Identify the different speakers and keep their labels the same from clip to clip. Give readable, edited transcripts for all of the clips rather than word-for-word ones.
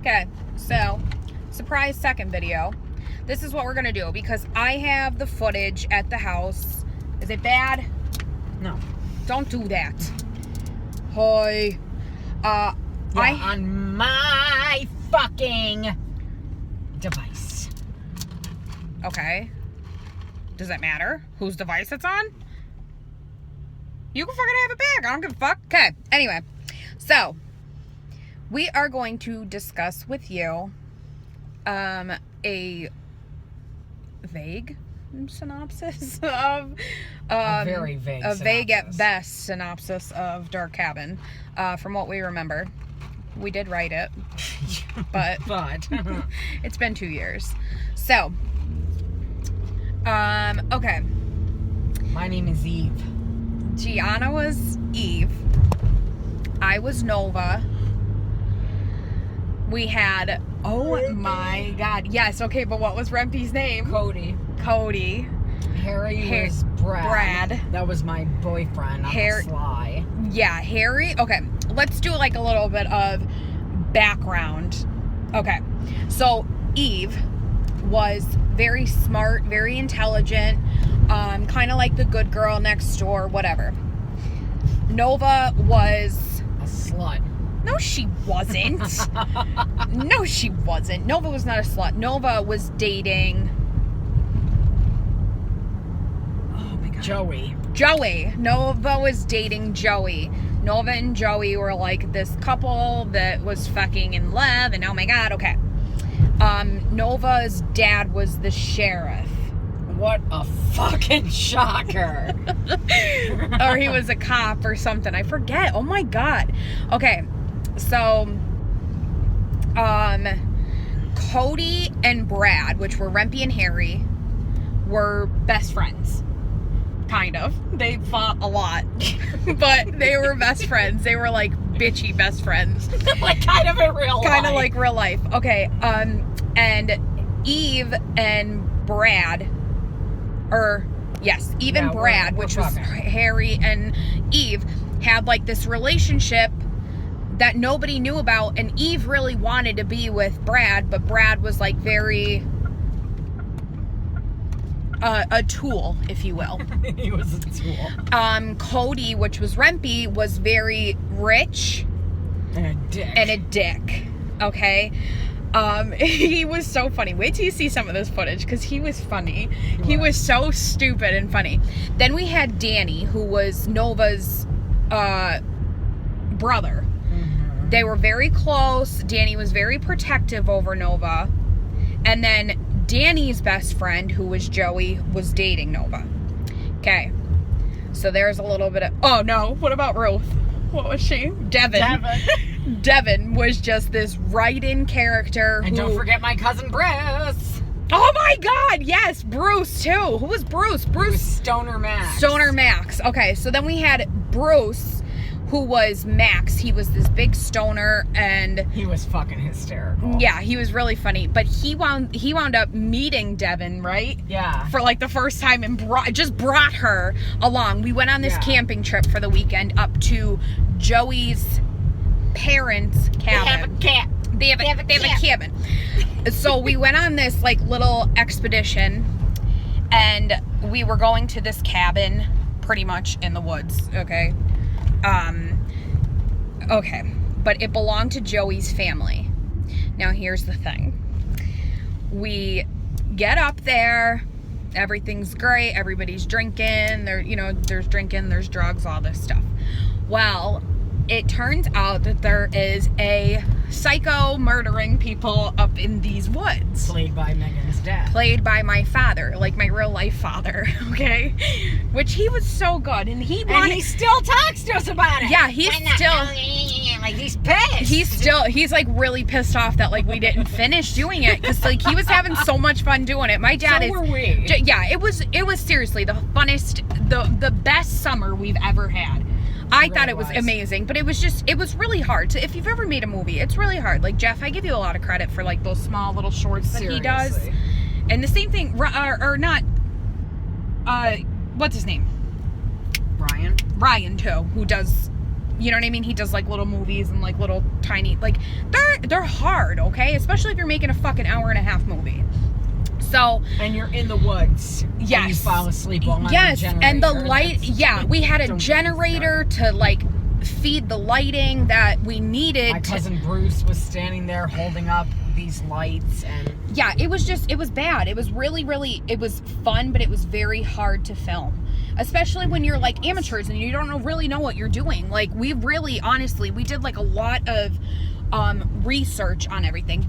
Speaker 1: Okay, so surprise second video. This is what we're gonna do because I have the footage at the house. Is it bad?
Speaker 2: No.
Speaker 1: Don't do that. Hi.
Speaker 2: On my fucking device.
Speaker 1: Okay. Does that matter whose device it's on? You can fucking have it back. I don't give a fuck. Okay. Anyway, so we are going to discuss with you a vague synopsis of
Speaker 2: a very vague
Speaker 1: a vague at
Speaker 2: synopsis.
Speaker 1: best synopsis of Dark Cabin from what we remember. We did write it, but it's been 2 years. So okay,
Speaker 2: my name is Eve.
Speaker 1: Gianna was Eve, I was Nova. We had, oh my god, yes, okay, but what was Rempe's name?
Speaker 2: Cody. Harry was Brad. That was my boyfriend on the sly.
Speaker 1: Yeah, Harry. Okay, let's do like a little bit of background. Okay, so Eve was very smart, very intelligent, kind of like the good girl next door, whatever. Nova was
Speaker 2: a slut.
Speaker 1: No, she wasn't. No, she wasn't. Nova was not a slut. Nova was dating... Oh, my God. Joey. Nova was dating Joey. Nova and Joey were like this couple that was fucking in love, and oh my God, okay. Nova's dad was the sheriff.
Speaker 2: What a fucking shocker.
Speaker 1: Or he was a cop or something. I forget. Oh my God. Okay. So, Cody and Brad, which were Rempe and Harry, were best friends. Kind of. They fought a lot. But they were best friends. They were like bitchy best friends.
Speaker 2: Like kind of in real life.
Speaker 1: Kind of like real life. Okay. And Eve and Brad, Eve and Brad, which was Harry and Eve, had like this relationship that nobody knew about, and Eve really wanted to be with Brad, but Brad was like very a tool, if you will.
Speaker 2: He was a tool.
Speaker 1: Cody, which was Rempe, was very rich
Speaker 2: and a dick.
Speaker 1: Okay. He was so funny. Wait till you see some of this footage, because he was funny. He was so stupid and funny. Then we had Danny, who was Nova's brother. They were very close. Danny was very protective over Nova. And then Danny's best friend, who was Joey, was dating Nova. Okay. So there's a little bit of... Oh, no. What about Ruth? What was she? Devin. Devin was just this write-in character.
Speaker 2: And don't forget my cousin Bruce.
Speaker 1: Oh, my God. Yes. Bruce, too. Who was Bruce?
Speaker 2: Bruce was Stoner Max.
Speaker 1: Okay. So then we had Bruce, who was Max. He was this big stoner, and
Speaker 2: he was fucking hysterical.
Speaker 1: Yeah, he was really funny. But he wound up meeting Devin, right?
Speaker 2: Yeah.
Speaker 1: For like the first time, and brought her along. We went on this camping trip for the weekend up to Joey's parents' cabin. They have a cabin. So we went on this like little expedition, and we were going to this cabin pretty much in the woods, okay? Okay, but it belonged to Joey's family. Now here's the thing. We get up there, everything's great, everybody's drinking, there's drinking, there's drugs, all this stuff. Well, it turns out that there is a psycho murdering people up in these woods.
Speaker 2: Played by Megan's dad.
Speaker 1: Played by my father, like my real life father, okay? Which he was so good, and he
Speaker 2: still talks to us about it.
Speaker 1: Yeah, he's pissed. He's like really pissed off that like we didn't finish doing it, because like he was having so much fun doing it. My dad
Speaker 2: were we.
Speaker 1: Yeah, it was seriously the funnest, the best summer we've ever had. I thought it was amazing, but it was really hard. So if you've ever made a movie, it's really hard. Like Jeff, I give you a lot of credit for like those small little shorts that he does. And the same thing, what's his name?
Speaker 2: Ryan
Speaker 1: Ryan too, who does You know what I mean? He does like little movies and like little tiny, like they're hard, okay? Especially if you're making a fucking 1.5-hour movie. So,
Speaker 2: and you're in the woods.
Speaker 1: Yes.
Speaker 2: And you fall asleep on the generator.
Speaker 1: And the light, we had a generator to like feed the lighting that we needed.
Speaker 2: My cousin Bruce was standing there holding up these lights, and
Speaker 1: yeah, it was bad. It was really, it was fun, but it was very hard to film. Especially when you're like amateurs and you don't really know what you're doing. Like we really, honestly, we did like a lot of research on everything.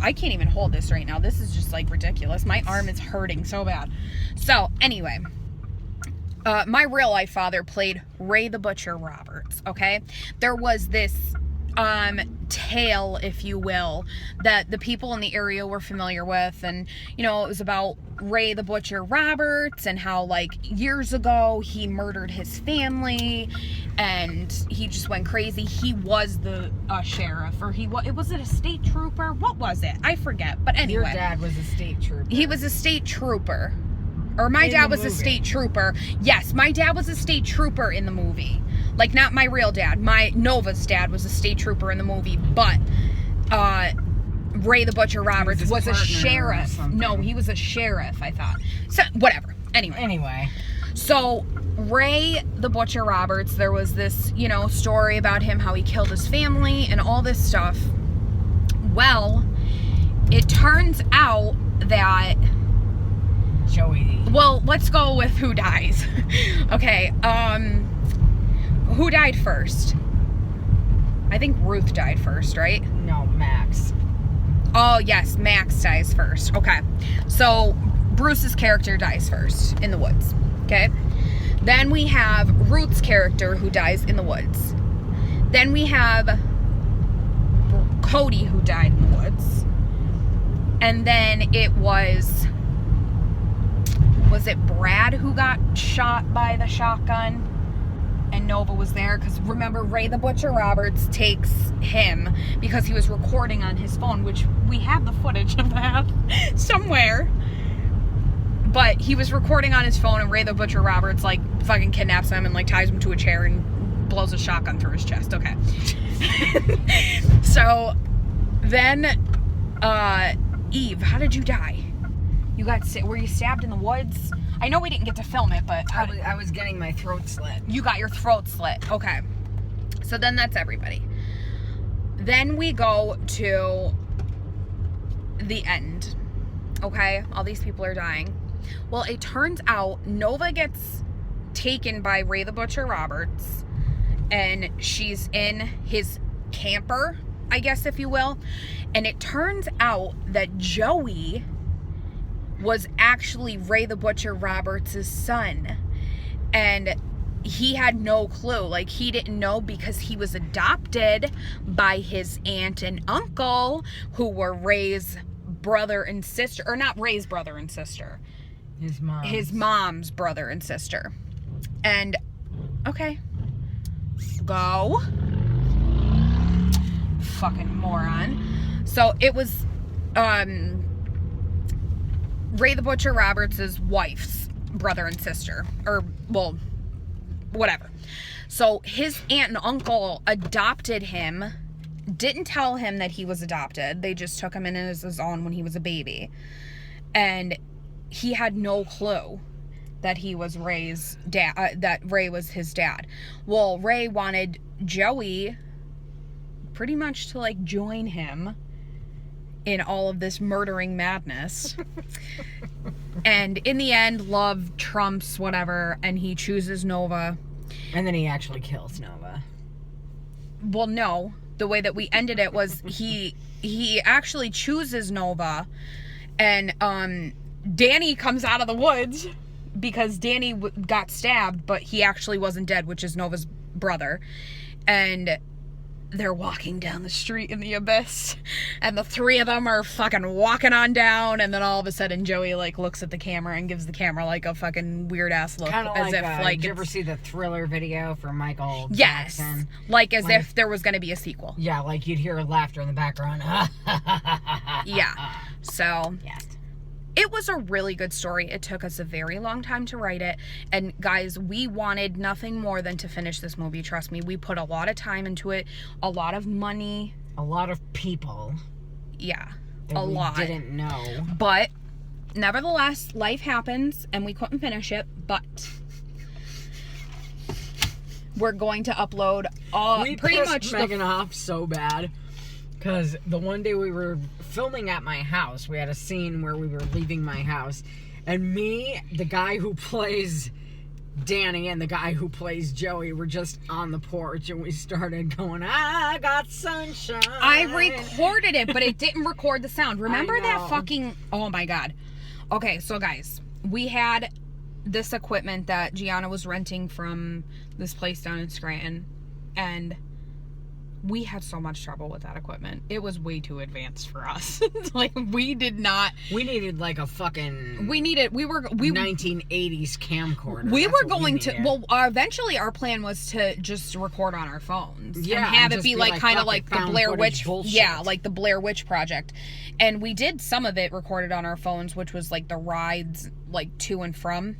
Speaker 1: I can't even hold this right now. This is just like ridiculous. My arm is hurting so bad. So anyway, my real life father played Ray the Butcher Roberts. Okay. There was this tale, if you will, that the people in the area were familiar with, and it was about Ray the Butcher Roberts and how like years ago he murdered his family and he just went crazy. He was the sheriff, or was it a state trooper? What was it? I forget. But anyway,
Speaker 2: your dad was a state trooper.
Speaker 1: He was a state trooper. Or my dad was a state trooper. Yes, my dad was a state trooper in the movie. Like, not my real dad. My Nova's dad was a state trooper in the movie. But Ray the Butcher Roberts was a sheriff. No, he was a sheriff, I thought. So, whatever. Anyway. So, Ray the Butcher Roberts, there was this, story about him, how he killed his family and all this stuff. Well, it turns out that...
Speaker 2: Joey.
Speaker 1: Well, let's go with who dies. Okay, who died first? I think Ruth died first, right?
Speaker 2: No, Max.
Speaker 1: Oh, yes, Max dies first. Okay, so Bruce's character dies first in the woods, okay? Then we have Ruth's character who dies in the woods. Then we have Cody who died in the woods. And then it was it Brad who got shot by the shotgun? And Nova was there, because remember, Ray the Butcher Roberts takes him because he was recording on his phone, which we have the footage of that somewhere. But he was recording on his phone, and Ray the Butcher Roberts like fucking kidnaps him and like ties him to a chair and blows a shotgun through his chest. Okay. So then Eve, how did you die? Were you stabbed in the woods? I know we didn't get to film it, but...
Speaker 2: I was getting my throat slit.
Speaker 1: You got your throat slit. Okay. So then that's everybody. Then we go to the end. Okay? All these people are dying. Well, it turns out Nova gets taken by Ray the Butcher Roberts, and she's in his camper, I guess, if you will. And it turns out that Joey was actually Ray the Butcher Roberts' son. And he had no clue. Like, he didn't know because he was adopted by his aunt and uncle, who were Ray's brother and sister. Or not Ray's brother and sister. His mom's brother and sister. And, okay. Go. Fucking moron. So, it was, Ray the Butcher Roberts' wife's brother and sister. Or, well, whatever. So his aunt and uncle adopted him, didn't tell him that he was adopted. They just took him in as his own when he was a baby. And he had no clue that he was Ray's dad, that Ray was his dad. Well, Ray wanted Joey pretty much to like join him in all of this murdering madness. And in the end, love trumps whatever, and he chooses Nova.
Speaker 2: And then he actually kills Nova.
Speaker 1: Well, no. The way that we ended it was he actually chooses Nova, and Danny comes out of the woods because Danny got stabbed, but he actually wasn't dead, which is Nova's brother. And they're walking down the street in the abyss, and the three of them are fucking walking on down, and then all of a sudden Joey like looks at the camera and gives the camera like a fucking weird ass look,
Speaker 2: kinda
Speaker 1: as
Speaker 2: like,
Speaker 1: if like
Speaker 2: did you ever see the Thriller video for Michael
Speaker 1: yes
Speaker 2: Jackson?
Speaker 1: Like as if there was gonna be a sequel.
Speaker 2: Yeah, like you'd hear laughter in the background.
Speaker 1: Yeah, so
Speaker 2: yes.
Speaker 1: It was a really good story. It took us a very long time to write it. And guys, we wanted nothing more than to finish this movie. Trust me. We put a lot of time into it, a lot of money.
Speaker 2: A lot of people.
Speaker 1: Yeah,
Speaker 2: that
Speaker 1: a lot.
Speaker 2: Didn't know.
Speaker 1: But nevertheless, life happens and we couldn't finish it. But we're going to upload
Speaker 2: we
Speaker 1: pretty much
Speaker 2: Megan off so bad. Because the one day we were filming at my house, we had a scene where we were leaving my house, and me, the guy who plays Danny, and the guy who plays Joey were just on the porch, and we started going, I got sunshine.
Speaker 1: I recorded it, but it didn't record the sound. Remember that fucking... Oh my God. Okay, so guys, we had this equipment that Gianna was renting from this place down in Scranton, and we had so much trouble with that equipment. It was way too advanced for us. Like, we did not...
Speaker 2: We needed like a fucking...
Speaker 1: We
Speaker 2: 1980s camcorder.
Speaker 1: We were going to... Well, eventually our plan was to just record on our phones.
Speaker 2: Yeah.
Speaker 1: And have it be like kind of like the Blair Witch...
Speaker 2: Bullshit.
Speaker 1: Yeah, like the Blair Witch Project. And we did some of it recorded on our phones, which was like the rides like to and from...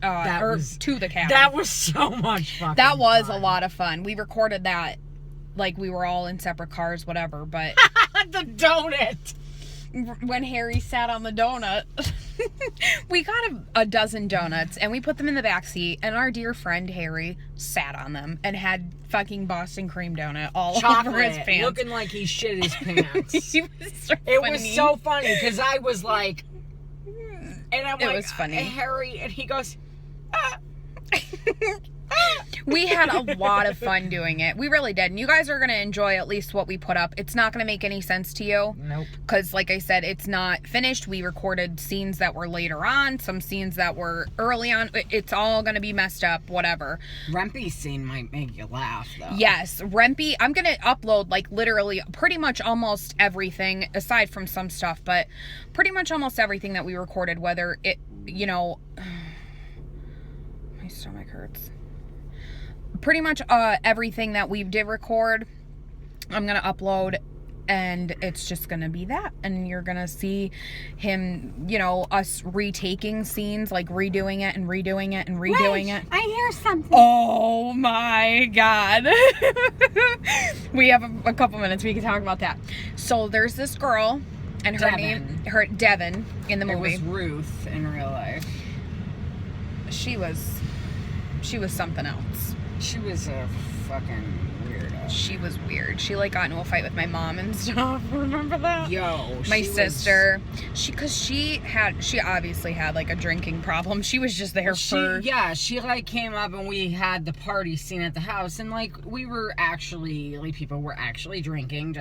Speaker 1: to the cabin.
Speaker 2: That was so much fucking
Speaker 1: That was
Speaker 2: fun.
Speaker 1: a lot of fun. We recorded that like we were all in separate cars, whatever, but...
Speaker 2: The donut!
Speaker 1: When Harry sat on the donut. We got a dozen donuts, and we put them in the back seat, and our dear friend Harry sat on them and had fucking Boston cream donut all over his pants.
Speaker 2: Looking like he shit his pants.
Speaker 1: It
Speaker 2: was so funny, because I was like... And I'm like,
Speaker 1: it was funny.
Speaker 2: Harry, and he goes... Ah.
Speaker 1: We had a lot of fun doing it. We really did. And you guys are going to enjoy at least what we put up. It's not going to make any sense to you.
Speaker 2: Nope.
Speaker 1: Because, like I said, it's not finished. We recorded scenes that were later on, some scenes that were early on. It's all going to be messed up, whatever.
Speaker 2: Rempy's scene might make you laugh, though.
Speaker 1: Yes. Rempy, I'm going to upload, like, literally pretty much almost everything, aside from some stuff, but pretty much almost everything that we recorded, whether it, you know... My stomach hurts. Pretty much everything that we did record, I'm going to upload, and it's just going to be that. And you're going to see him, you know, us retaking scenes, like redoing it and redoing it and redoing it.
Speaker 2: I hear something.
Speaker 1: Oh my God. We have a couple minutes. We can talk about that. So there's this girl, and her name, Devin, in the movie.
Speaker 2: It was Ruth in real life.
Speaker 1: She was something else.
Speaker 2: She was a fucking weirdo.
Speaker 1: She was weird. She like got into a fight with my mom and stuff. Remember that?
Speaker 2: Yo,
Speaker 1: my sister. She obviously had like a drinking problem. She was just there for...
Speaker 2: Yeah, she like came up and we had the party scene at the house, and like we were actually, like people were actually drinking.